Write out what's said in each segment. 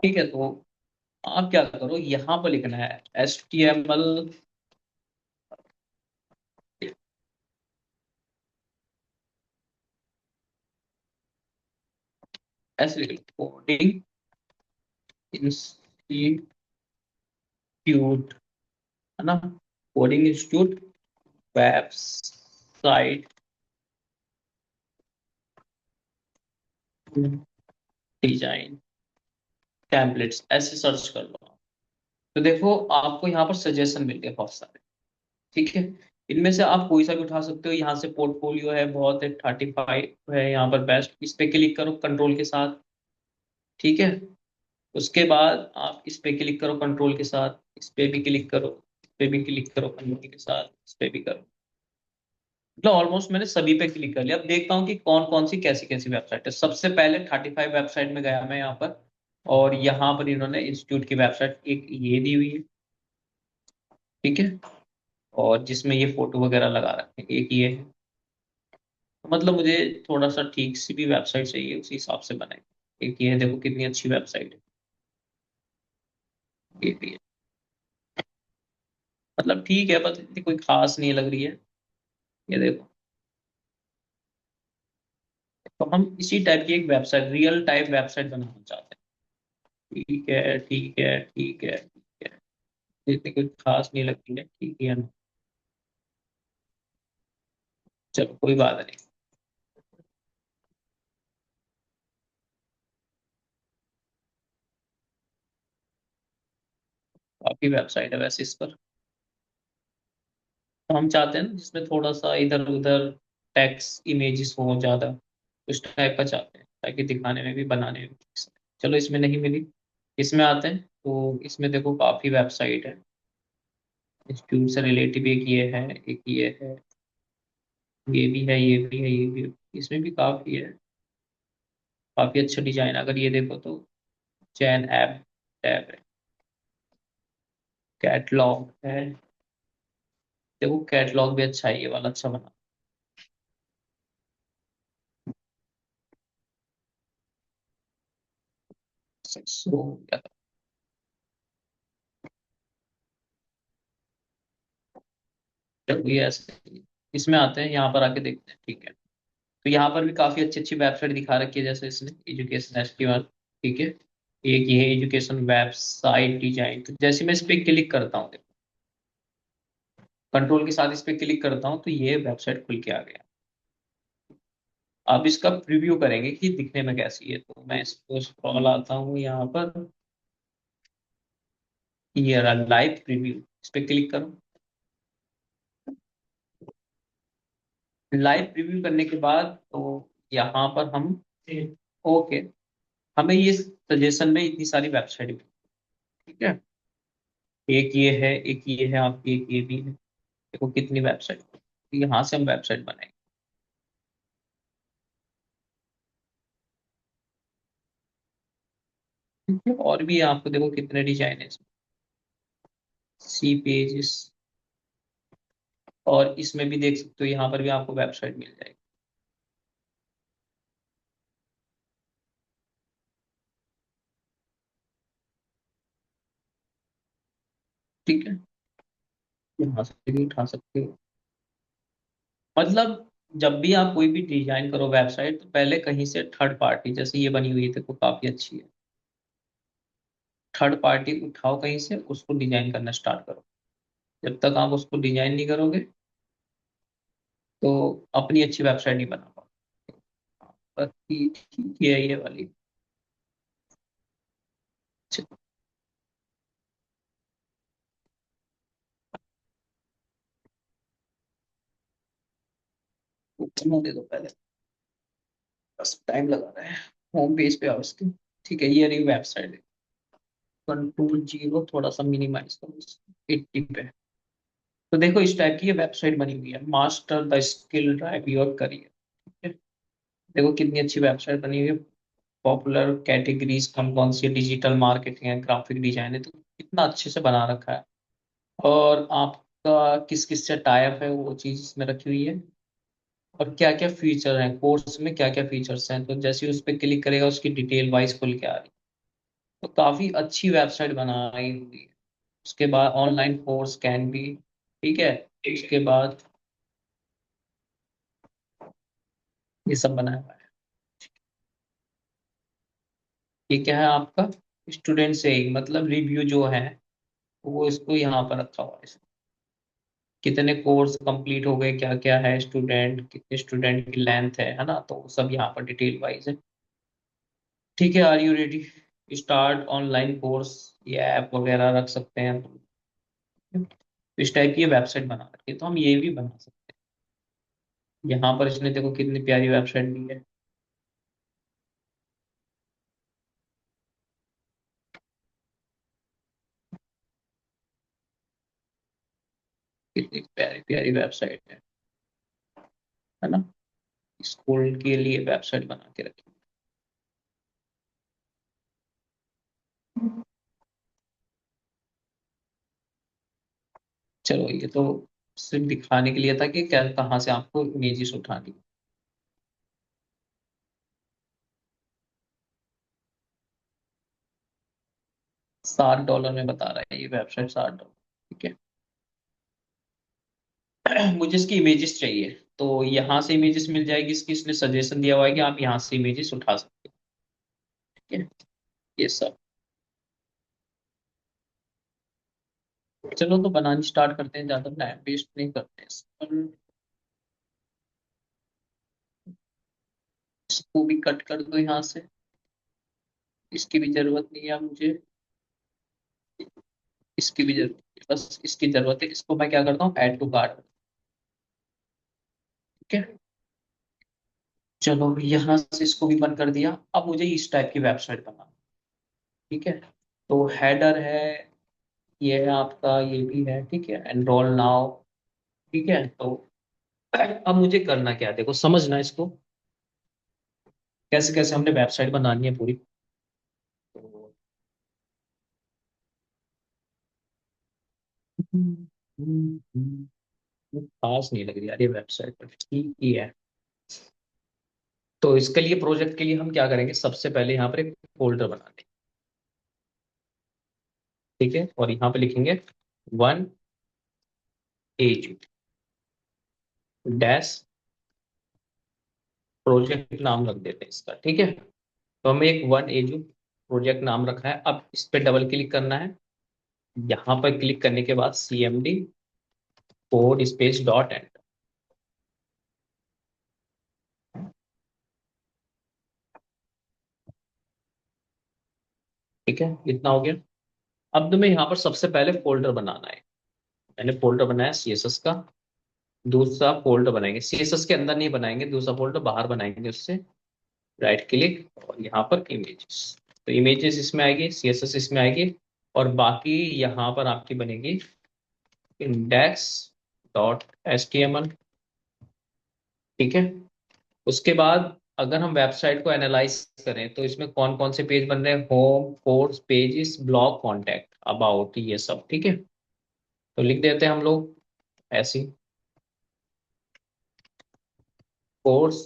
ठीक है, तो आप क्या करो, यहाँ पर लिखना है HTML, ऐसे लिख लो, कोडिंग इंस्टीट्यूट, है ना, coding institute website design templates, ऐसे सर्च कर लो। तो देखो आपको यहाँ पर सजेशन मिल गए बहुत सारे। ठीक है, इनमें से आप कोई सा भी उठा सकते हो। यहाँ से पोर्टफोलियो है, बहुत है, 35 है यहाँ पर बेस्ट, इस पे क्लिक करो कंट्रोल के साथ। ठीक है, उसके बाद आप इस पे क्लिक करो कंट्रोल के साथ, इस पे भी क्लिक करो, इस पे भी क्लिक करो कंट्रोल के साथ, इस पे भी करो। मतलब ऑलमोस्ट मैंने सभी पे क्लिक कर लिया। अब देखता हूँ कि कौन कौन सी कैसी कैसी वेबसाइट है। सबसे पहले 35 वेबसाइट में गया मैं यहाँ पर, और यहाँ पर इन्होंने इंस्टीट्यूट की वेबसाइट एक ये दी हुई है। ठीक है, और जिसमें ये फोटो वगैरह लगा रखे हैं, एक ये है। मतलब मुझे थोड़ा सा ठीक सी भी वेबसाइट चाहिए, उसी हिसाब से बनाए। एक ये है, देखो कितनी अच्छी वेबसाइट है, ये भी है। मतलब ठीक है, बस इतनी कोई खास नहीं लग रही है। ये देखो, तो हम इसी टाइप की एक वेबसाइट, रियल टाइप वेबसाइट बनाना चाहते हैं। ठीक है, ठीक है, ठीक है, ठीक है। इतनी कोई खास नहीं लग रही है, ठीक है ना। चलो कोई बात नहीं। काफी वेबसाइट है वैसे इस पर। तो हम चाहते हैं ना जिसमें थोड़ा सा इधर उधर टेक्स्ट इमेजेस हो ज्यादा, उस टाइप का चाहते हैं, ताकि दिखाने में भी बनाने में भी। चलो इसमें नहीं मिली, इसमें आते हैं। तो इसमें देखो काफी वेबसाइट है, इंस्टीट्यूट से रिलेटिव एक ये है, एक ये है, ये भी है, ये भी है, ये भी है। इसमें भी काफी है, काफी अच्छा डिजाइन। अगर ये देखो तो चैन ऐप टैब है, कैटलॉग है। देखो कैटलॉग भी अच्छा है, ये वाला अच्छा बना। सो चलो ये ऐसे, इसमें आते हैं, यहाँ पर आके देखते हैं। ठीक है, तो यहाँ पर भी काफी अच्छी अच्छी वेबसाइट दिखा रखी है, जैसे इसने एजुकेशन एसटीएमएल। ठीक है, एक ये है एजुकेशन वेबसाइट डिजाइन। तो जैसे मैं इस पे क्लिक करता हूँ, कंट्रोल के साथ इस पे क्लिक करता हूँ, तो ये वेबसाइट खुल के आ गया। अब इसका प्रीव्यू करेंगे कि दिखने में कैसी है। तो मैं इसको स्क्रॉल आता हूँ यहाँ पर, ये रहा लाइव प्रीव्यू, इस पे क्लिक करो। लाइव प्रीव्यू करने के बाद तो यहाँ पर हम, ओके, हमें ये सजेशन में इतनी सारी वेबसाइट भी। ठीक है, एक ये है, एक ये है आपकी, एक ये भी है। देखो कितनी वेबसाइट, यहाँ से हम वेबसाइट बनाएंगे। ठीक है, और भी आपको देखो कितने डिजाइन है इसमें, सी पेजेस, और इसमें भी देख सकते हो, यहाँ पर भी आपको वेबसाइट मिल जाएगी। ठीक है, यहाँ से भी उठा सकते हो। मतलब जब भी आप कोई भी डिजाइन करो वेबसाइट, तो पहले कहीं से थर्ड पार्टी, जैसे ये बनी हुई है देखो काफी अच्छी है, थर्ड पार्टी उठाओ कहीं से, उसको डिजाइन करना स्टार्ट करो। जब तक आप उसको डिजाइन नहीं करोगे, तो अपनी अच्छी वेबसाइट नहीं बना पाओगे। बाकी ठीक है ये वाली। अच्छा, ओपन दे दो पहले, बस टाइम लगा रहा है। होम पेज पे आओ इसके। ठीक है, ये रही वेबसाइट। कंट्रोल जीरो, थोड़ा सा मिनिमाइज करो 80 पे। तो देखो इस टाइप की ये वेबसाइट बनी हुई है, master the skill drive your career. ठीक है, देखो कितनी अच्छी वेबसाइट बनी हुई है। पॉपुलर कैटेगरीज कौन कौन सी, डिजिटल मार्केटिंग है, ग्राफिक डिजाइन है, तो कितना अच्छे से बना रखा है। और आपका किस किस से टाइप है वो चीज इसमें रखी हुई है। और क्या क्या फीचर हैं कोर्स में, क्या क्या फीचर्स हैं, तो जैसे ही उस पर क्लिक करेगा उसकी डिटेल वाइज खुल के आ रही है। तो काफी अच्छी वेबसाइट बनाई हुई है। उसके बाद ऑनलाइन कोर्स कैन बी, ठीक है। उसके बाद ये सब बनाया हुआ है। ये क्या है आपका, स्टूडेंट से ही मतलब रिव्यू जो है वो इसको यहाँ पर रखा हुआ है। कितने कोर्स कंप्लीट हो गए, क्या क्या है, स्टूडेंट कितने, स्टूडेंट की लेंथ है ना, तो सब यहाँ पर डिटेल वाइज है। ठीक है, are you ready, start online course, ये ऐप वगैरह रख सकते हैं। तो इस टाइप की वेबसाइट बना रखी है, तो हम ये भी बना सकते हैं। यहाँ पर इसने देखो कितनी प्यारी वेबसाइट दी है। कितनी प्यारी प्यारी वेबसाइट है ना। स्कूल के लिए वेबसाइट बना के रखी है। चलो ये तो सिर्फ दिखाने के लिए था कि क्या कहाँ से आपको इमेजेस उठानी। $7 में बता रहा है ये वेबसाइट, $7। ठीक है। मुझे इसकी इमेजेस चाहिए, तो यहाँ से इमेजेस मिल जाएगी इसकी, इसने सजेशन दिया हुआ है कि आप यहाँ से इमेजेस उठा सकते हो। ठीक है, ये सब। चलो तो बनानी स्टार्ट करते हैं, ज्यादा टाइम वेस्ट नहीं करते हैं इस पर। इसको भी कट कर दो यहाँ से, इसकी भी जरूरत नहीं है मुझे, इसकी भी जरूरत नहीं है, बस इसकी जरूरत है। इसको मैं क्या करता हूँ, ऐड टू कार्ट। ठीक है। चलो यहाँ से इसको भी बंद कर दिया। अब मुझे इस टाइप की वेबसाइट बनाना। ठीक है, तो हेडर है, ये है आपका, ये भी है, ठीक है, एनरोल नाउ। ठीक है, तो अब मुझे करना क्या है, देखो समझना इसको, कैसे कैसे हमने वेबसाइट बनानी है पूरी। तो खास नहीं लग रही यार ये वेबसाइट, पर ठीक ही है। तो इसके लिए, प्रोजेक्ट के लिए हम क्या करेंगे, सबसे पहले यहाँ पर एक फोल्डर बना देंगे। ठीक है, और यहाँ पे लिखेंगे 1AG डैश, प्रोजेक्ट नाम रख देते हैं इसका। ठीक है, तो हमें एक 1AG प्रोजेक्ट नाम रखा है। अब इस पे डबल क्लिक करना है। यहाँ पर क्लिक करने के बाद CMD code space dot enter. ठीक है, इतना हो गया। अब तुम्हें यहाँ पर सबसे पहले फोल्डर बनाना है। मैंने फोल्डर बनाया CSS का। दूसरा फोल्डर बनाएंगे, CSS के अंदर नहीं बनाएंगे, दूसरा फोल्डर बाहर बनाएंगे उससे। राइट क्लिक और यहाँ पर इमेजेस, तो इमेजेस इसमें आएगी, CSS इसमें आएगी। और बाकी यहाँ पर आपकी बनेगी इंडेक्स डॉट HTML। ठीक है, उसके बाद अगर हम वेबसाइट को एनालाइज करें तो इसमें कौन कौन से पेज बन रहे हैं, home, course, pages, blog, contact, about, ये सब। ठीक है, तो लिख देते हैं हम लोग ऐसे, कोर्स,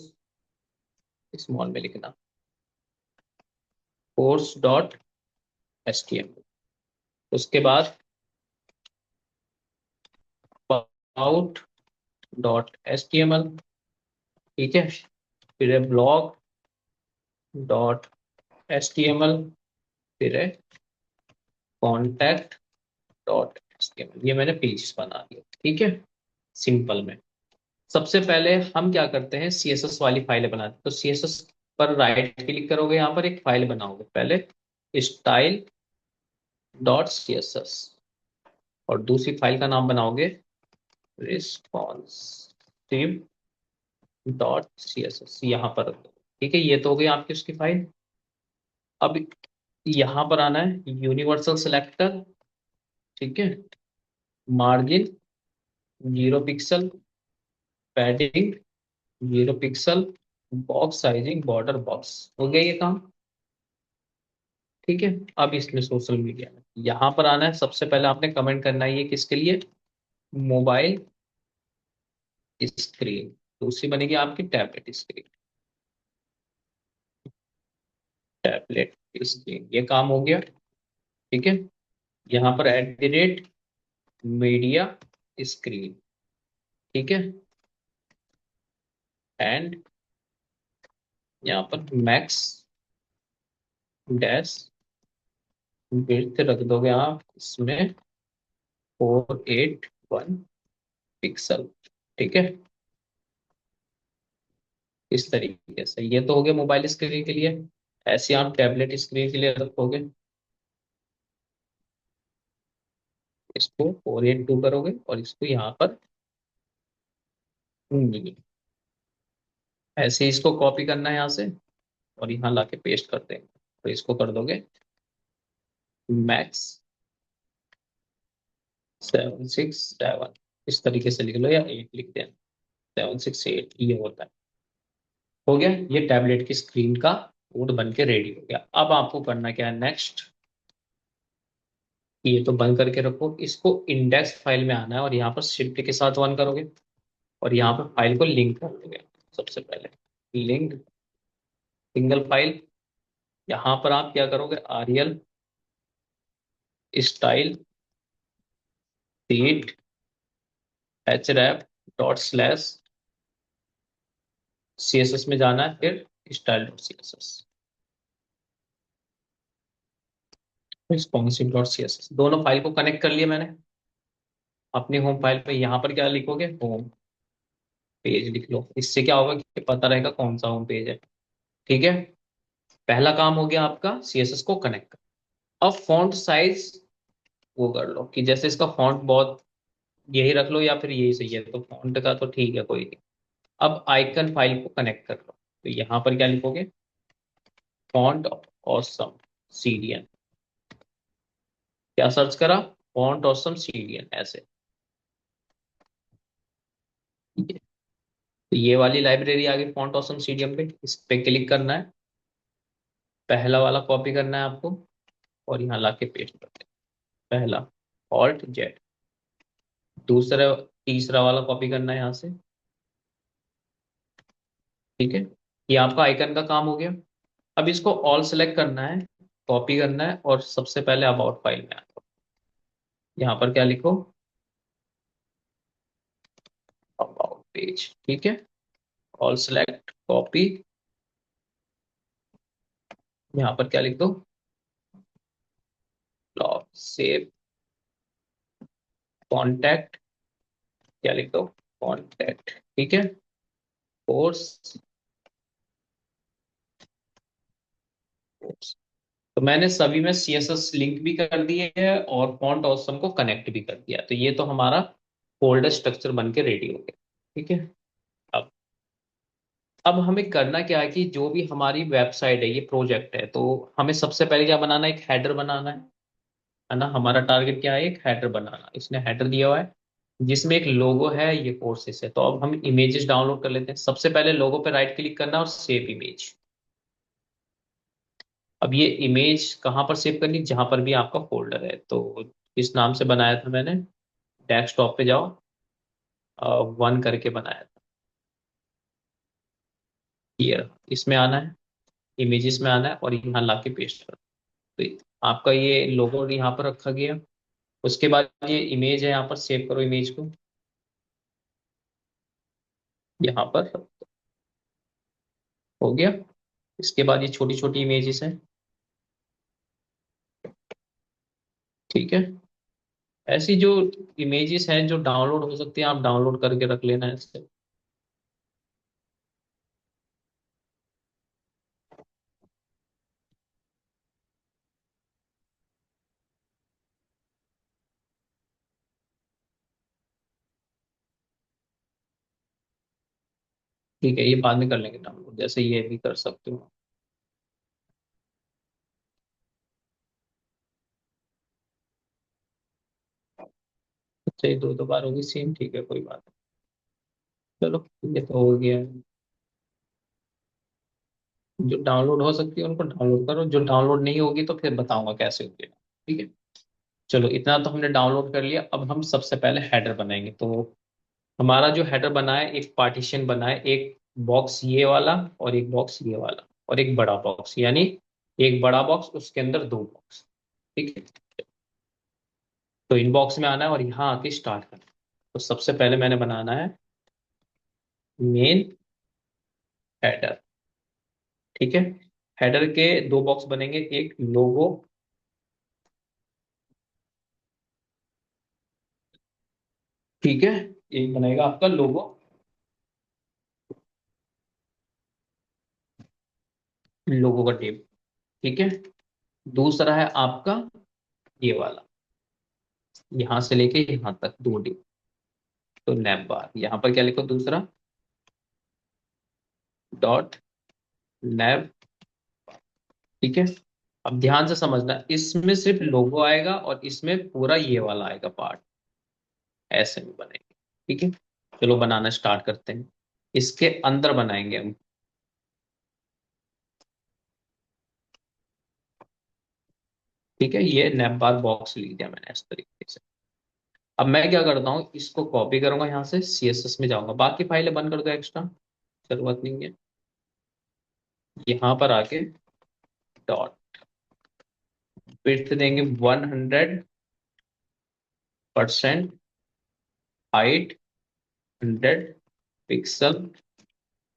स्मॉल में लिखना, कोर्स डॉट HTML। उसके बाद अबाउट डॉट HTML। ठीक है, फिर है ब्लॉग डॉट HTML। फिर है कॉन्टैक्ट डॉट HTML। ये मैंने पेज बना दिया। ठीक है, सिंपल में। सबसे पहले हम क्या करते हैं, CSS वाली फाइलें बनाते हैं। तो CSS पर राइट क्लिक करोगे, यहाँ पर एक फाइल बनाओगे पहले, स्टाइल डॉट CSS। और दूसरी फाइल का नाम बनाओगे रिस्पॉन्सिव डॉट CSS, यहाँ पर रख दो। ठीक है, ये तो हो गई आपकी उसकी फाइल। अब यहाँ पर आना है, यूनिवर्सल सिलेक्टर। ठीक है, margin 0 pixel, padding 0 pixel, box sizing border box, हो गया ये काम। ठीक है, अब इसमें सोशल मीडिया में यहाँ पर आना है, सबसे पहले आपने कमेंट करना है, ये किसके लिए, मोबाइल स्क्रीन। दूसरी बनेगी आपकी टैबलेट स्क्रीन। टैबलेट स्क्रीन, ये काम हो गया। ठीक है, यहाँ पर @मीडिया स्क्रीन। ठीक है, एंड यहाँ पर मैक्स डैश विड्थ रख दोगे आप इसमें 481 पिक्सल। ठीक है, इस तरीके से ये तो हो गया मोबाइल स्क्रीन के लिए। ऐसे आप टैबलेट स्क्रीन के लिए रखोगे, इसको 482 करोगे और इसको यहाँ पर ऐसे ही इसको कॉपी करना है यहाँ से और यहाँ लाके पेस्ट कर देंगे। तो इसको कर दोगे मैक्स 767, इस तरीके से लिख लो या 8 लिख देना, 768 ये होता है। हो गया, ये टैबलेट की स्क्रीन का कोड बन के रेडी हो गया। अब आपको करना क्या है नेक्स्ट, ये तो बंद करके रखो, इसको इंडेक्स फाइल में आना है और यहाँ पर शिफ्ट के साथ 1 करोगे और यहाँ पर फाइल को लिंक कर दोगे। सबसे पहले लिंक सिंगल फाइल, यहाँ पर आप क्या करोगे, RL style seat href ./ css में जाना है, फिर style.css responsive.css, दोनों फाइल को कनेक्ट कर लिया मैंने अपनी होम फाइल पे। यहाँ पर क्या लिखोगे, होम पेज लिख लो, इससे क्या होगा कि पता रहेगा कौन सा होम पेज है। ठीक है, पहला काम हो गया आपका सीएसएस को कनेक्ट कर। अब फॉन्ट साइज वो कर लो कि जैसे इसका फॉन्ट बहुत यही रख लो या फिर यही सही है, तो फॉन्ट का तो ठीक है कोई नहीं। अब आइकन फाइल को कनेक्ट कर लो, तो यहाँ पर क्या लिखोगे, फॉन्ट ऑसम सीडीएन, क्या सर्च करा, फॉन्ट ऑसम सीडीएन ऐसे। तो ये वाली लाइब्रेरी आ गई फॉन्ट ऑसम सीडीएन पे, इस पे क्लिक करना है, पहला वाला कॉपी करना है आपको और यहाँ लाके पेस्ट कर देना, पहला Alt Z, दूसरा तीसरा वाला कॉपी करना है यहाँ से। ठीक है, ये आपका आइकन का काम हो गया। अब इसको ऑल सेलेक्ट करना है, कॉपी करना है और सबसे पहले अबाउट फाइल में आता, यहाँ पर क्या लिखो, अबाउट पेज। ठीक है, ऑल सेलेक्ट कॉपी, यहाँ पर क्या लिख दो, ब्लॉग सेव कॉन्टैक्ट, क्या लिख दो, कॉन्टैक्ट। ठीक है, कोर्स, तो मैंने सभी में सीएसएस लिंक भी कर दिए है और फॉन्ट ऑसम को कनेक्ट भी कर दिया, तो ये तो हमारा फोल्डर स्ट्रक्चर बन के रेडी हो गया। ठीक है, अब अब हमें करना क्या है कि जो भी हमारी वेबसाइट है, ये प्रोजेक्ट है, तो हमें सबसे पहले क्या बनाना है, एक हेडर बनाना है ना। हमारा टारगेट क्या है, एक हेडर बनाना। इसने हेडर दिया हुआ है जिसमें एक लोगो है, ये कोर्सेस है। तो अब हम इमेजेस डाउनलोड कर लेते हैं। सबसे पहले लोगो पे राइट क्लिक करना और सेव इमेज। अब ये इमेज कहाँ पर सेव करनी, जहां पर भी आपका फोल्डर है। तो इस नाम से बनाया था मैंने, डेस्कटॉप पे जाओ, 1 करके बनाया था। ये इसमें आना है, इमेजेस में आना है और यहाँ ला के पेस्ट करो। तो आपका ये लोगो यहाँ पर रखा गया। उसके बाद ये इमेज है, यहाँ पर सेव करो इमेज को, यहाँ पर हो गया। इसके बाद ये छोटी छोटी इमेजेस हैं। ठीक है, ऐसी जो इमेजेस हैं जो डाउनलोड हो सकती हैं, आप डाउनलोड करके रख लेना है इससे। ठीक है, ये बाद में कर लेंगे डाउनलोड, जैसे ये भी कर सकते हो। अच्छा, ये दो दो बार होगी सेम, ठीक है कोई बात नहीं। चलो, ये तो हो गया। जो डाउनलोड हो सकती है उनको डाउनलोड करो, जो डाउनलोड नहीं होगी तो फिर बताऊंगा कैसे होगी। ठीक है, चलो इतना तो हमने डाउनलोड कर लिया। अब हम सबसे पहले हेडर बनाएंगे। तो हमारा जो हेडर बना है, एक पार्टीशन बना है, एक बॉक्स ये वाला और एक बॉक्स ये वाला और एक बड़ा बॉक्स, यानी एक बड़ा बॉक्स, उसके अंदर दो बॉक्स। ठीक है, तो इनबॉक्स में आना है और यहाँ आके स्टार्ट करना है। तो सबसे पहले मैंने बनाना है मेन हेडर। ठीक है, हेडर के दो बॉक्स बनेंगे, एक लोगो, ठीक है, एक बनेगा आपका लोगो, लोगो का टेब। ठीक है, दूसरा है आपका ये वाला, यहां से लेके यहां तक दो टेब, तो नैप बार। यहां पर क्या लिखो, दूसरा डॉट नैप। ठीक है, अब ध्यान से समझना, इसमें सिर्फ लोगो आएगा और इसमें पूरा ये वाला आएगा पार्ट, ऐसे में बनेंगे। ठीक है, चलो बनाना स्टार्ट करते हैं। इसके अंदर बनाएंगे हम। ठीक है, ये नैप बार बॉक्स लिख दिया मैंने इस तरीके से। अब मैं क्या करता हूँ, इसको कॉपी करूंगा, यहाँ से CSS में जाऊंगा, बाकी फाइलें बंद कर दो, एक्स्ट्रा जरूरत नहीं है। यहाँ पर आके डॉट विड्थ देंगे 100%, हाइट 100 पिक्सल,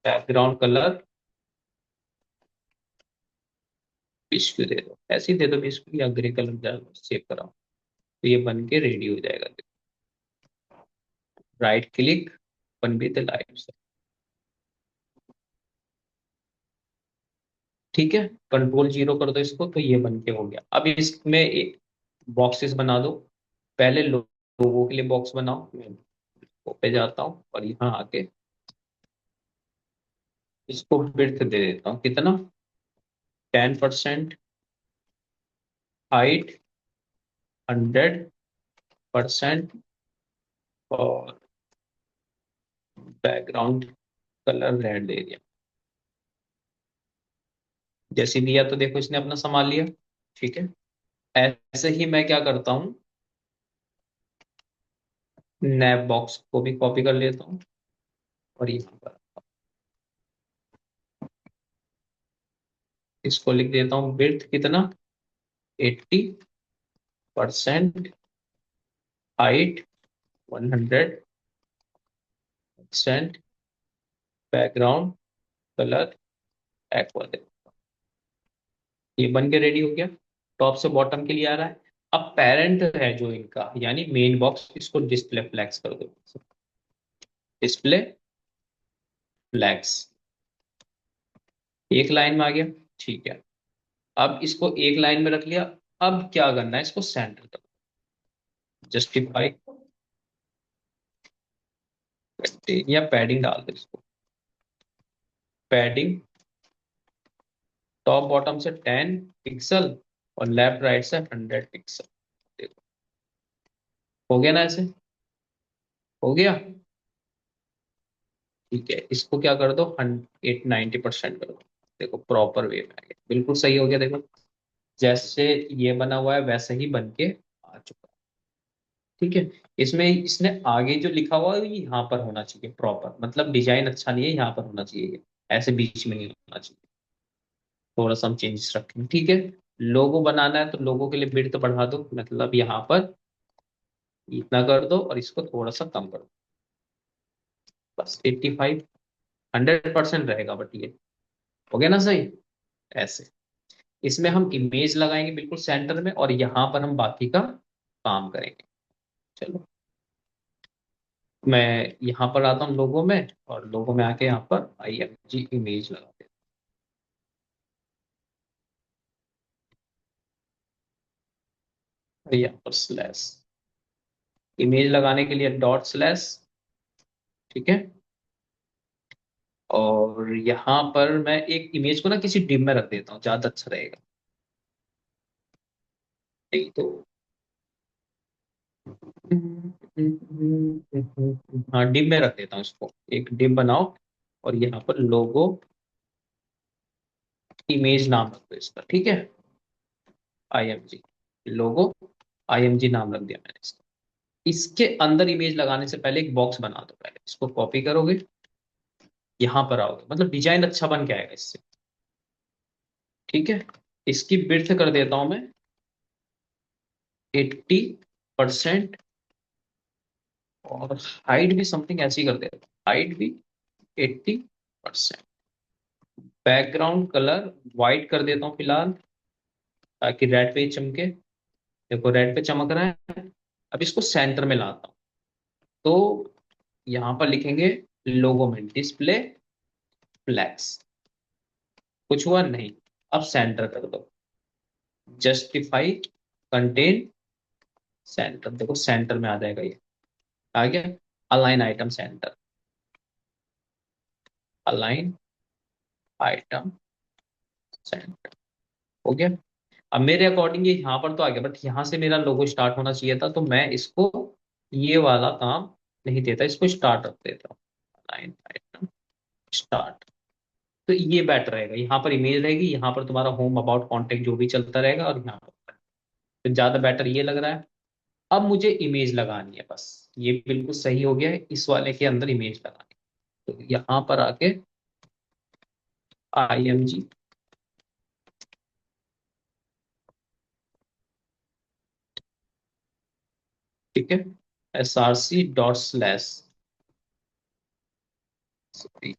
बैकग्राउंड कलर बिस्क्यू दे दो, ऐसे ही दे दो बिस्क्यू या ग्रे कलर सेव कराओ, तो ये बन के रेडी हो जाएगा। राइट क्लिक, बन भी द लाइव। ठीक है, कंट्रोल 0 कर दो इसको, तो ये बन के हो गया। अब इसमें एक बॉक्सेस बना दो। पहले लोगों के लिए बॉक्स बनाओ, मैं वो पे जाता हूँ और यहाँ आके इसको विड्थ दे देता हूँ कितना, 10%, हाइट 100%, और बैकग्राउंड कलर रेड दे दिया। जैसे दिया तो देखो इसने अपना संभाल लिया। ठीक है, ऐसे ही मैं क्या करता हूँ, नैप बॉक्स को भी कॉपी कर लेता हूँ और यहाँ पर इसको लिख देता हूँ विड्थ कितना, 80%, हाइट 100%, बैकग्राउंड कलर एक्वा दे। ये बन के रेडी हो गया, टॉप से बॉटम के लिए आ रहा है। अब पेरेंट है जो इनका, यानी मेन बॉक्स, इसको डिस्प्ले फ्लैग्स कर दो, डिस्प्ले फ्लैग्स, एक लाइन में आ गया। ठीक है, अब इसको एक लाइन में रख लिया। अब क्या करना है, इसको सेंटर कर, जस्टिफाई या पैडिंग डाल दो इसको, पैडिंग टॉप बॉटम से 10 पिक्सल और लेफ्ट राइट से 100 पिक्सल। देखो हो गया ना, ऐसे हो गया। ठीक है, इसको क्या कर दो, 90% कर दो। देखो प्रॉपर वे में आ गया, बिल्कुल सही हो गया। देखो जैसे ये बना हुआ है वैसे ही बन के आ चुका है। ठीक है, इसमें इसने आगे जो लिखा हुआ है ये यहाँ पर होना चाहिए प्रॉपर, मतलब डिजाइन अच्छा नहीं है, यहाँ पर होना चाहिए ये, ऐसे बीच में नहीं होना चाहिए। थोड़ा सा हम चेंजेस रखेंगे। ठीक है, लोगो बनाना है तो लोगो के लिए विड्थ बढ़ा दो, मतलब यहाँ पर इतना कर दो और इसको थोड़ा सा कम कर दो, बस 85, 100% रहेगा बट ये हो गया ना सही। ऐसे इसमें हम इमेज लगाएंगे बिल्कुल सेंटर में, और यहाँ पर हम बाकी का काम करेंगे। चलो मैं यहाँ पर आता हूँ लोगो में, और लोगो में आके यहाँ पर IMG इमेज लगा देता हूँ, यहाँ पर स्लैश, इमेज लगाने के लिए डॉट स्लैश। ठीक है, और यहाँ पर मैं एक इमेज को ना किसी डिब में रख देता हूँ, ज्यादा अच्छा रहेगा। ठीक तो हाँ, डिब में रख देता हूँ इसको, एक डिब बनाओ और यहाँ पर लोगो इमेज नाम रख दो इसका। ठीक है, IMG लोगो, IMG नाम रख दिया मैंने इसका। इसके अंदर इमेज लगाने से पहले एक बॉक्स बना दो, पहले इसको कॉपी करोगे, यहाँ पर आओगे, मतलब डिजाइन अच्छा बन के आएगा इससे। ठीक है, इसकी विड्थ कर देता हूं मैं 80%, और हाइट भी समथिंग ऐसी कर देता हूँ, हाइट भी 80%। बैकग्राउंड कलर व्हाइट कर देता हूँ फिलहाल, ताकि रेड पे ही चमके। देखो रेड पे चमक रहा है। अब इसको सेंटर में लाता हूँ, तो यहां पर लिखेंगे लोगो में डिस्प्ले फ्लैक्स। कुछ हुआ नहीं। अब सेंटर कर दो, जस्टिफाई कंटेन सेंटर। देखो सेंटर में आ जाएगा ये, आ गया। Align item centre, align item centre, हो गया। अब मेरे अकॉर्डिंग ये यहाँ पर तो आ गया, बट यहाँ से मेरा लोगो स्टार्ट होना चाहिए था, तो मैं इसको ये वाला काम नहीं देता, इसको स्टार्ट रख देता हूँ, अलाइन आइटम स्टार्ट। तो ये बेटर रहेगा, यहाँ पर इमेज रहेगी, यहाँ पर तुम्हारा होम अबाउट कॉन्टेक्ट जो भी चलता रहेगा, और यहाँ पर तो ज्यादा बेटर ये लग रहा है। अब मुझे इमेज लगानी है बस, ये बिल्कुल सही हो गया है, इस वाले के अंदर इमेज लगानी है। तो यहाँ पर आके IMG, ठीक है, SRC./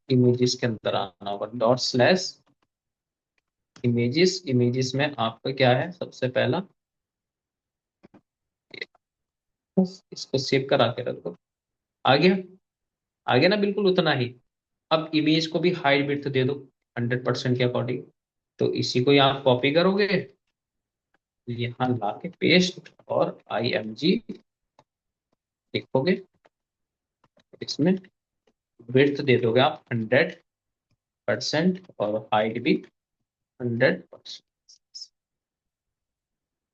इमेजेस के अंदर आना होगा, // इमेजेस। इमेजेस में आपका क्या है सबसे पहला, इसको सेव करा के रख दो। आ गया, आ गया ना बिल्कुल उतना ही। अब इमेज को भी हाइट विड्थ दे दो 100% के अकॉर्डिंग। तो इसी को यहाँ कॉपी करोगे, यहाँ ला के पेस्ट, और IMG लिखोगे, इसमें विड्थ दे दोगे आप 100%, और हाइट भी 100%।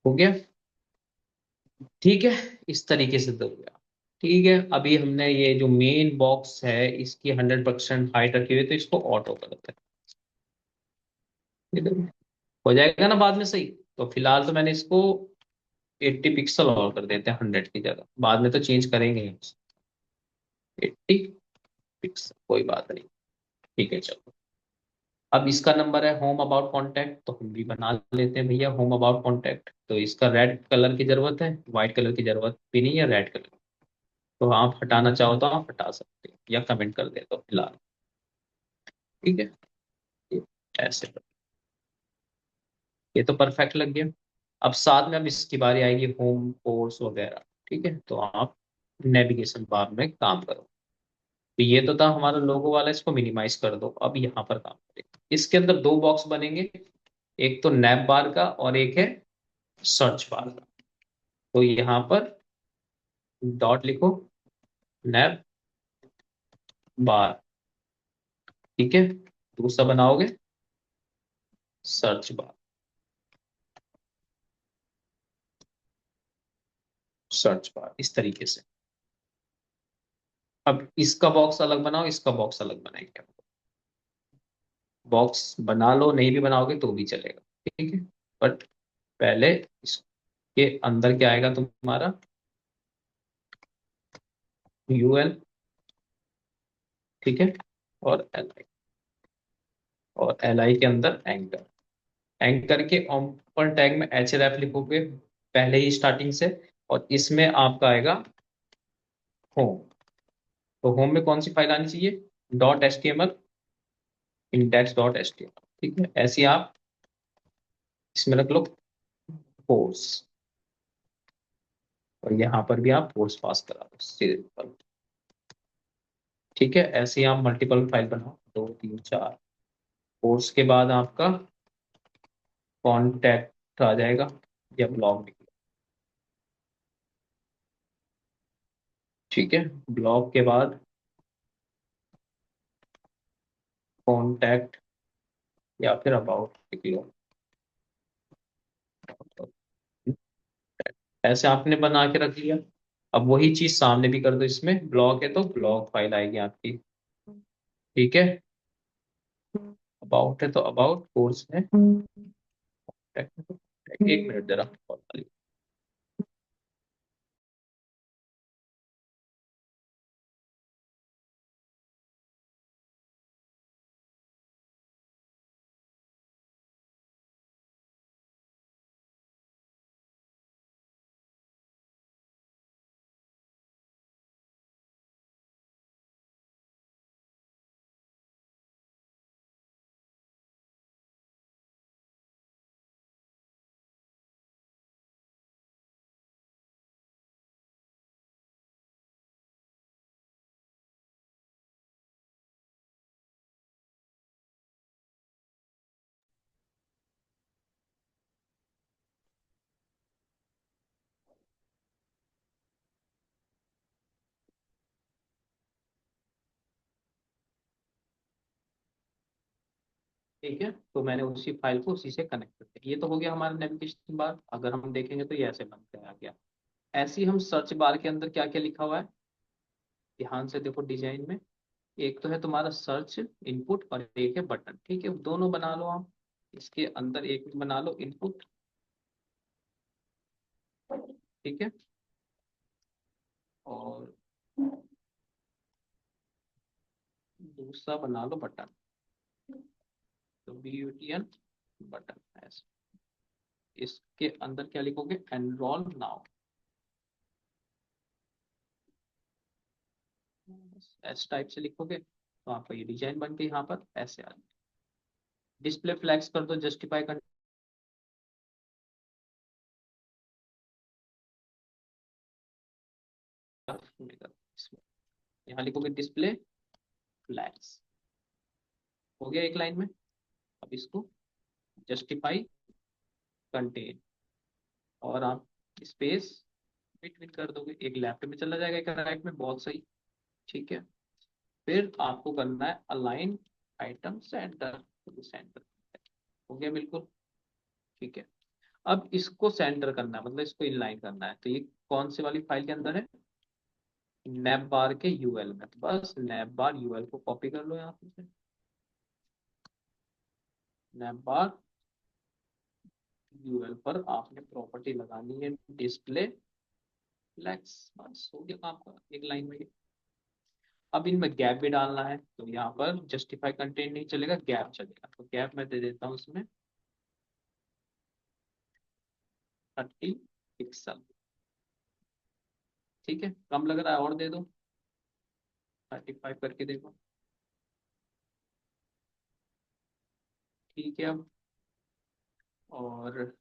हो गया, ठीक है। इस तरीके से दोगे आप। ठीक है, अभी हमने ये जो मेन बॉक्स है इसकी 100% हाइट रखी हुई है, तो इसको ऑटो कर देते हैं, हो जाएगा ना बाद में सही। तो फिलहाल तो मैंने इसको 80 पिक्सल और कर देते हैं 100 की जगह, बाद में तो चेंज करेंगे ही। 80 पिक्सल, कोई बात नहीं। ठीक है चलो। अब इसका नंबर है होम अबाउट कॉन्टैक्ट, तो हम भी बना लेते हैं भैया होम अबाउट कॉन्टैक्ट। तो इसका रेड कलर की जरूरत है, व्हाइट कलर की जरूरत भी नहीं है, रेड कलर। तो आप हटाना चाहो तो आप हटा सकते हो, या कमेंट कर दे तो फिलहाल। ठीक है, ये ऐसे। ये तो परफेक्ट लग गया। अब साथ में अब इसकी बारी आएगी होम कोर्स वगैरह। ठीक है, तो आप नेविगेशन बार में काम करो। तो ये तो था हमारा लोगो वाला, इसको मिनिमाइज कर दो। अब यहाँ पर काम करें, इसके अंदर दो बॉक्स बनेंगे, एक तो नैप बार का और एक है सर्च बार का। तो यहाँ पर डॉट लिखो, नैप बार, ठीक है। दूसरा बनाओगे सर्च बार, सर्च बार इस तरीके से। अब इसका बॉक्स अलग बनाओ, इसका बॉक्स अलग बनाएंगे। बॉक्स बना लो, नहीं भी बनाओगे तो भी चलेगा, ठीक है। बट पहले इसके अंदर क्या आएगा तुम्हारा, UL, ठीक है, और LI, और LI के अंदर एंकर। एंकर के ऊपर टैग में href लिखोगे पहले ही स्टार्टिंग से, और इसमें आपका आएगा होम। तो होम में कौन सी फाइल आनी चाहिए, .html, index.html, ठीक है। ऐसे आप इसमें रख लो कोर्स, और यहाँ पर भी आप कोर्स पास करा दो सिंपल। ठीक है, ऐसे ही आप मल्टीपल फाइल बनाओ, 2 3 4। कोर्स के बाद आपका कॉन्टैक्ट आ जाएगा, या ब्लॉग, ठीक है। ब्लॉग के बाद कॉन्टैक्ट, या फिर अबाउट लिख लो। ऐसे आपने बना के रख लिया। अब वही चीज सामने भी कर दो, इसमें ब्लॉग है तो ब्लॉग फाइल आएगी आपकी, ठीक है। अबाउट है तो अबाउट, कोर्स है, एक मिनट जरा। ठीक है, तो मैंने उसी फाइल को उसी से कनेक्ट कर दिया। ये तो हो गया हमारा नेविगेशन बार। अगर हम देखेंगे तो ये ऐसे बन के आ गया। ऐसे ही हम सर्च बार के अंदर क्या क्या लिखा हुआ है, ध्यान से देखो डिजाइन में। एक तो है तुम्हारा सर्च इनपुट और एक है बटन। ठीक है, दोनों बना लो आप। इसके अंदर एक बना लो इनपुट। ठीक है, और दूसरा बना लो बटन। तो BUTN बटन ऐसे। इसके अंदर क्या लिखोगे, एनरोल नाउ। एस टाइप से लिखोगे तो आपका ये डिजाइन बन के यहाँ पर ऐसे आ जाए। डिस्प्ले फ्लैक्स कर दो, जस्टिफाई कर। यहाँ लिखोगे डिस्प्ले फ्लैग्स। हो गया एक लाइन में। अब इसको जस्टिफाई कंटेन, और आप स्पेस बिटवीन कर दोगे। एक लेफ्ट में चला जाएगा, एक राइट में, बहुत सही। ठीक है, फिर आपको करना है अलाइन आइटम सेंटर। सेंटर हो गया बिल्कुल। ठीक है, अब इसको सेंटर करना है, मतलब इसको इनलाइन करना है। तो ये कौन सी वाली फाइल के अंदर है, नैप बार के यूएल में। तो बस नैप बार यूएल को कॉपी कर लो यहाँ से। नैप बार यूएल पर आपने प्रॉपर्टी लगानी है डिस्प्ले फ्लेक्स। बस हो गया काम का एक लाइन में। अब इनमें गैप भी डालना है, तो यहाँ पर जस्टिफाई कंटेंट नहीं चलेगा, गैप चलेगा। तो गैप मैं दे देता हूँ इसमें 30 पिक्सल। ठीक है, कम लग रहा है और दे दो, 35 करके देखो। ठीक है, अब और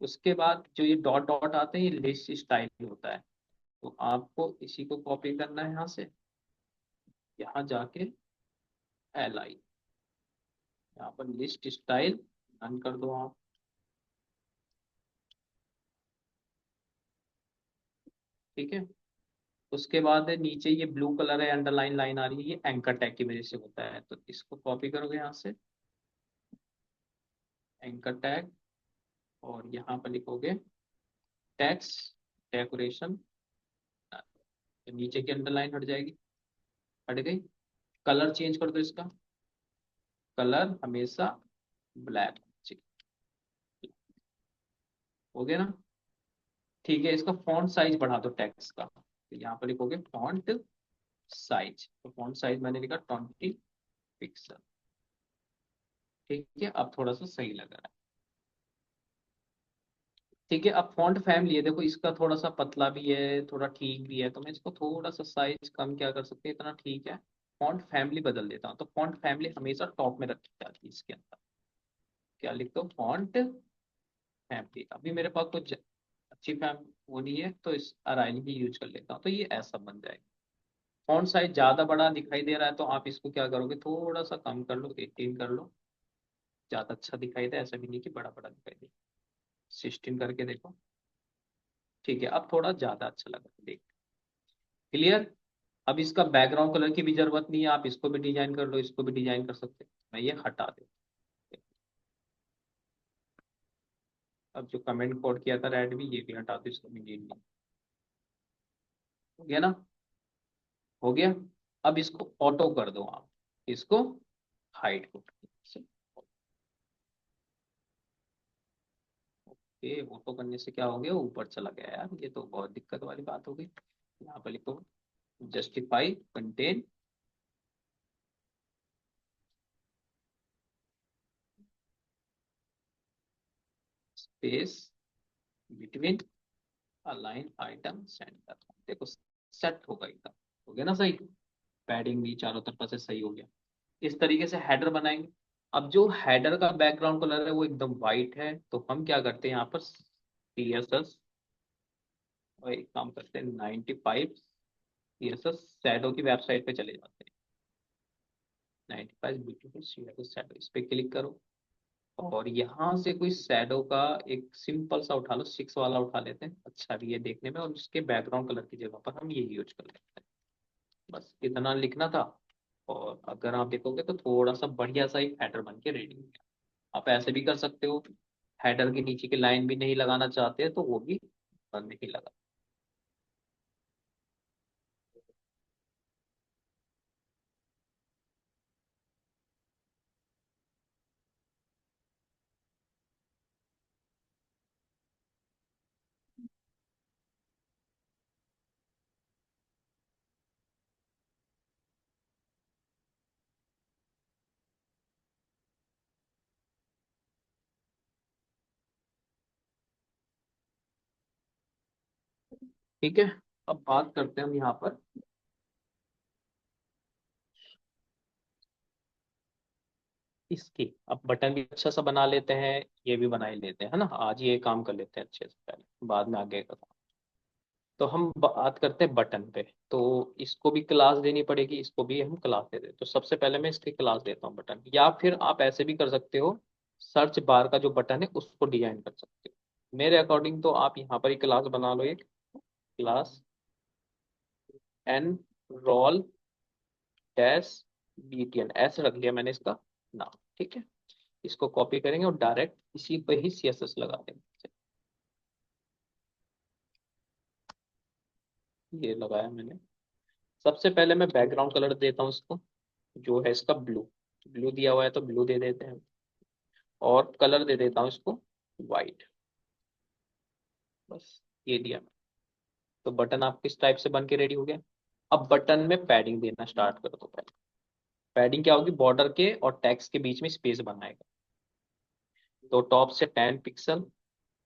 उसके बाद जो ये डॉट डॉट आते हैं, ये लिस्ट स्टाइल होता है। तो आपको इसी को कॉपी करना है यहाँ से, यहाँ जाके LI, यहाँ पर लिस्ट स्टाइल रन कर दो आप। ठीक है, उसके बाद नीचे ये ब्लू कलर है, अंडरलाइन लाइन आ रही है, ये एंकर टैग की वजह से होता है। तो इसको कॉपी करोगे यहाँ से, एंकर टैग, और यहाँ पर लिखोगे टेक्स्ट डेकोरेशन। तो नीचे की अंडरलाइन हट जाएगी, हट गई। कलर चेंज कर दो इसका, कलर हमेशा ब्लैक। हो गया ना। ठीक है, इसका फॉन्ट साइज बढ़ा दो टेक्स्ट का। तो यहाँ पर लिखोगे फॉन्ट साइज। तो फॉन्ट साइज मैंने लिखा 20 पिक्सल। ठीक है, अब थोड़ा सा सही लग रहा है। ठीक है, अब फॉन्ट फैमिली है, देखो इसका थोड़ा सा पतला भी है, थोड़ा ठीक भी है। तो मैं इसको थोड़ा सा साइज कम क्या कर सकते हैं, इतना ठीक है। फॉन्ट फैमिली बदल देता हूँ। तो फॉन्ट फैमिली हमेशा टॉप में रखी जाती है इसके अंदर। क्या लिखता हूँ, फॉन्ट फैमिली। अभी मेरे पास कुछ अच्छी फैम वो नहीं है, तो इस अराइली ही यूज कर लेता हूँ, तो ये ऐसा बन जाएगा। फॉन्ट साइज ज्यादा बड़ा दिखाई दे रहा है, तो आप इसको क्या करोगे, थोड़ा सा कम कर लो, 18 कर लो। ज्यादा अच्छा दिखाई दे, ऐसा भी नहीं कि बड़ा बड़ा दिखाई दे। 16 करके देखो। ठीक है, अब थोड़ा ज्यादा अच्छा लगा, देख। क्लियर। अब इसका बैकग्राउंड कलर की भी जरूरत नहीं है, आप इसको भी डिजाइन कर लो, इसको भी डिजाइन कर सकते हैं। मैं ये हटा दे। अब जो कमेंट कोड किया था रेड भी, ये भी हटा दो, इसको भी नीड नहीं। हो गया ना। हो गया। अब इसको ऑटो कर दो आप, इसको हाइड को। ये ऑटो करने से क्या हो गया, ऊपर चला गया यार, ये तो बहुत दिक्कत वाली बात हो गई। यहाँ पर लिखो justify contain space between align item centre. देखो सेट होगा एकदम। हो गया ना सही। पैडिंग भी चारों तरफ से सही हो गया। इस तरीके से हेडर बनाएंगे। अब जो हेडर का बैकग्राउंड कलर है वो एकदम वाइट है, तो हम क्या करते हैं यहाँ पर CSS, और एक काम करते हैं 95 CSS शैडो की वेबसाइट पे चले जाते हैं। 95 ब्यूटीफुल शैडो, इस पे क्लिक करो। और यहाँ से कोई शैडो का एक सिंपल सा उठा लो, 6 वाला उठा लेते हैं, अच्छा भी है देखने में। और उसके बैकग्राउंड कलर की जगह पर हम ये यूज कर लेते हैं। बस इतना लिखना था। और अगर आप देखोगे तो थोड़ा सा बढ़िया सा एक हेडर बन के रेडी हो गया। आप ऐसे भी कर सकते हो, हेडर के नीचे की लाइन भी नहीं लगाना चाहते तो वो भी नहीं लगा। ठीक है, अब बात करते हैं हम यहाँ पर इसकी। अब बटन भी अच्छा सा बना लेते हैं, ये भी बना ही लेते हैं, है ना। आज ये काम कर लेते हैं अच्छे से, पहले बाद में आगे का काम। तो हम बात करते हैं बटन पे। तो इसको भी क्लास देनी पड़ेगी, इसको भी हम क्लास दे दें। तो सबसे पहले मैं इसकी क्लास देता हूँ बटन, या फिर आप ऐसे भी कर सकते हो, सर्च बार का जो बटन है उसको डिजाइन कर सकते हो। मेरे अकॉर्डिंग तो आप यहाँ पर ही क्लास बना लो एक, class enrol dash BTN ऐसे रख लिया मैंने इसका नाम। ठीक है, इसको कॉपी करेंगे और डायरेक्ट इसी पे ही सीएसएस लगा देंगे। ये लगाया मैंने। सबसे पहले मैं बैकग्राउंड कलर देता हूँ इसको, जो है इसका ब्लू। ब्लू दिया हुआ है तो ब्लू दे देते हैं। और कलर दे देता हूँ इसको वाइट। बस ये दिया मैं। तो बटन आप किस टाइप से बन के रेडी हो गया। अब बटन में पैडिंग देना स्टार्ट कर दो पहले। पैडिंग क्या होगी, बॉर्डर के और टेक्स्ट के बीच में स्पेस बनाएगा। तो टॉप से 10 पिक्सल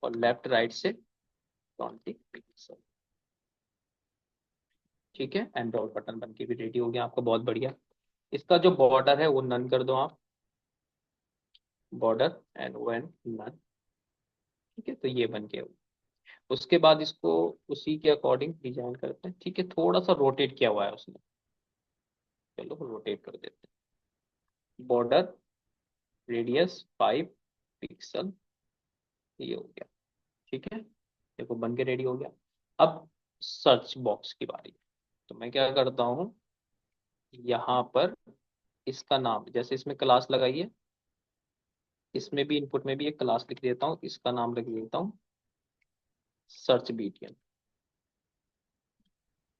और लेफ्ट राइट से 20 पिक्सल। ठीक है, एंड्रॉइड बटन बन के भी रेडी हो गया आपका, बहुत बढ़िया। इसका जो बॉर्डर है वो नन कर दो आप, बॉर्डर एंड वो एंड नन। ठीक है, तो ये बन के उसके बाद इसको उसी के अकॉर्डिंग डिजाइन करते हैं। ठीक है, थोड़ा सा रोटेट किया हुआ है उसने, चलो रोटेट कर देते हैं। बॉर्डर रेडियस 5 पिक्सल, ये हो गया। ठीक है, देखो बन के रेडी हो गया। अब सर्च बॉक्स की बारी। तो मैं क्या करता हूँ, यहाँ पर इसका नाम जैसे इसमें क्लास लगाई है, इसमें भी इनपुट में भी एक क्लास लिख देता हूँ, इसका नाम लिख देता हूँ सर्च बीटीएन।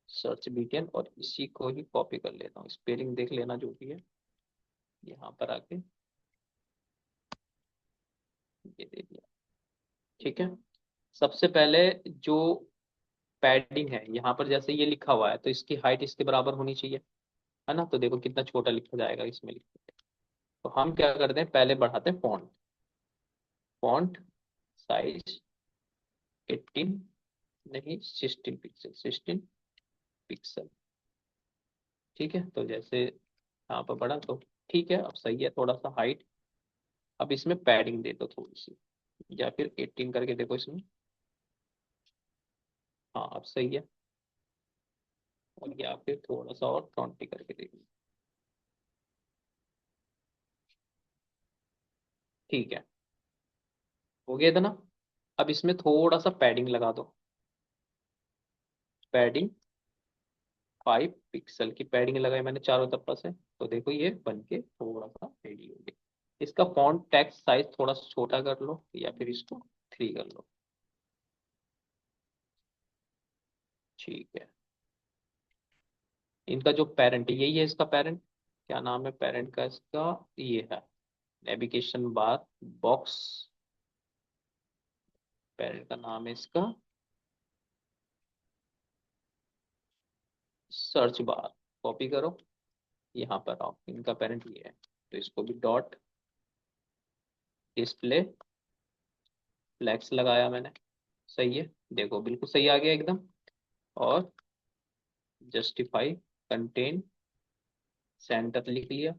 सर्च बीटीएन और इसी को ही कॉपी कर लेता हूँ, स्पेलिंग देख लेना जो भी है। यहाँ पर आके ये दे दिया। ठीक है, सबसे पहले जो पैडिंग है यहाँ पर, जैसे ये लिखा हुआ है तो इसकी हाइट इसके बराबर होनी चाहिए, है ना। तो देखो कितना छोटा लिखा जाएगा इसमें लिखा। तो हम क्या करते हैं, पहले बढ़ाते हैं फॉन्ट। फॉन्ट साइज 18, नहीं 16 पिक्सल, 16 पिक्सल। ठीक है, तो जैसे यहाँ पर बढ़ा तो ठीक है, अब सही है। थोड़ा सा हाइट, अब इसमें पैडिंग दे दो थोड़ी सी, या फिर 18 करके देखो इसमें। हाँ अब सही है। और या फिर थोड़ा सा और 20 करके देखो। ठीक है, हो गया था ना। अब इसमें थोड़ा सा पैडिंग लगा दो। पैडिंग 5 पिक्सल की पैडिंग लगाई मैंने चारों तरफ से। तो देखो ये बन के थोड़ा सा रेडी हो गया। इसका फॉन्ट टेक्स्ट साइज थोड़ा सा छोटा कर लो, या फिर इसको 3 कर लो। ठीक है, इनका जो पेरेंट है यही है, इसका पेरेंट क्या नाम है, पेरेंट का इसका ये है नेविगेशन बार बॉक्स। पेरेंट का नाम है इसका सर्च बार। कॉपी करो, यहाँ पर आओ, इनका पेरेंट ये है। तो इसको भी डॉट डिस्प्ले फ्लैक्स लगाया मैंने। सही है, देखो बिल्कुल सही आ गया एकदम। और जस्टिफाई कंटेन सेंटर लिख लिया,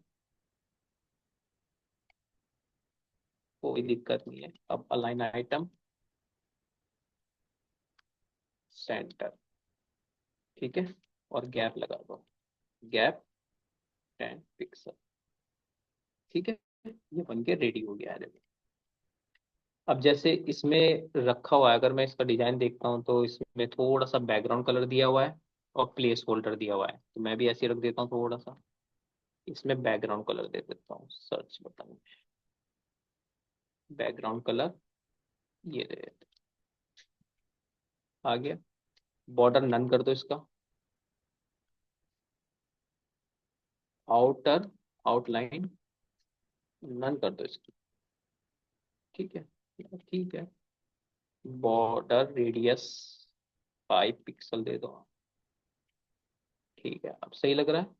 कोई दिक्कत नहीं है। अब अलाइन आइटम सेंटर। ठीक है, और गैप लगा दो, गैप 10 पिक्सल। ठीक है, ये बन के रेडी हो गया है देखो। अब जैसे इसमें रखा हुआ है, अगर मैं इसका डिजाइन देखता हूँ तो इसमें थोड़ा सा बैकग्राउंड कलर दिया हुआ है और प्लेस होल्डर दिया हुआ है। तो मैं भी ऐसे ही रख देता हूँ थोड़ा सा। इसमें बैकग्राउंड कलर दे देता हूँ सर्च बटन में। बैकग्राउंड कलर ये दे देते आ गया। बॉर्डर नन कर दो इसका। आउटर आउटलाइन नन कर दो इसकी। ठीक है। ठीक है। बॉर्डर रेडियस 5 पिक्सल दे दो। ठीक है, अब सही लग रहा है।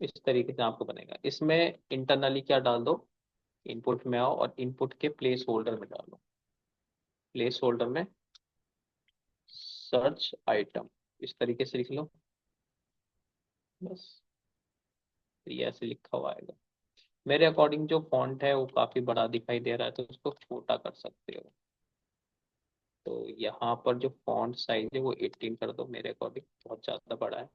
इस तरीके से आपको बनेगा। इसमें इंटरनली क्या डाल दो, इनपुट में आओ और इनपुट के प्लेस होल्डर में डालो। प्लेस होल्डर में सर्च आइटम इस तरीके से लिख लो। बस ये ऐसे लिखा हुआ आएगा। मेरे अकॉर्डिंग जो फॉन्ट है वो काफी बड़ा दिखाई दे रहा है, तो उसको छोटा कर सकते हो। तो यहाँ पर जो फॉन्ट साइज है वो 18 कर दो, मेरे अकॉर्डिंग बहुत ज्यादा बड़ा है।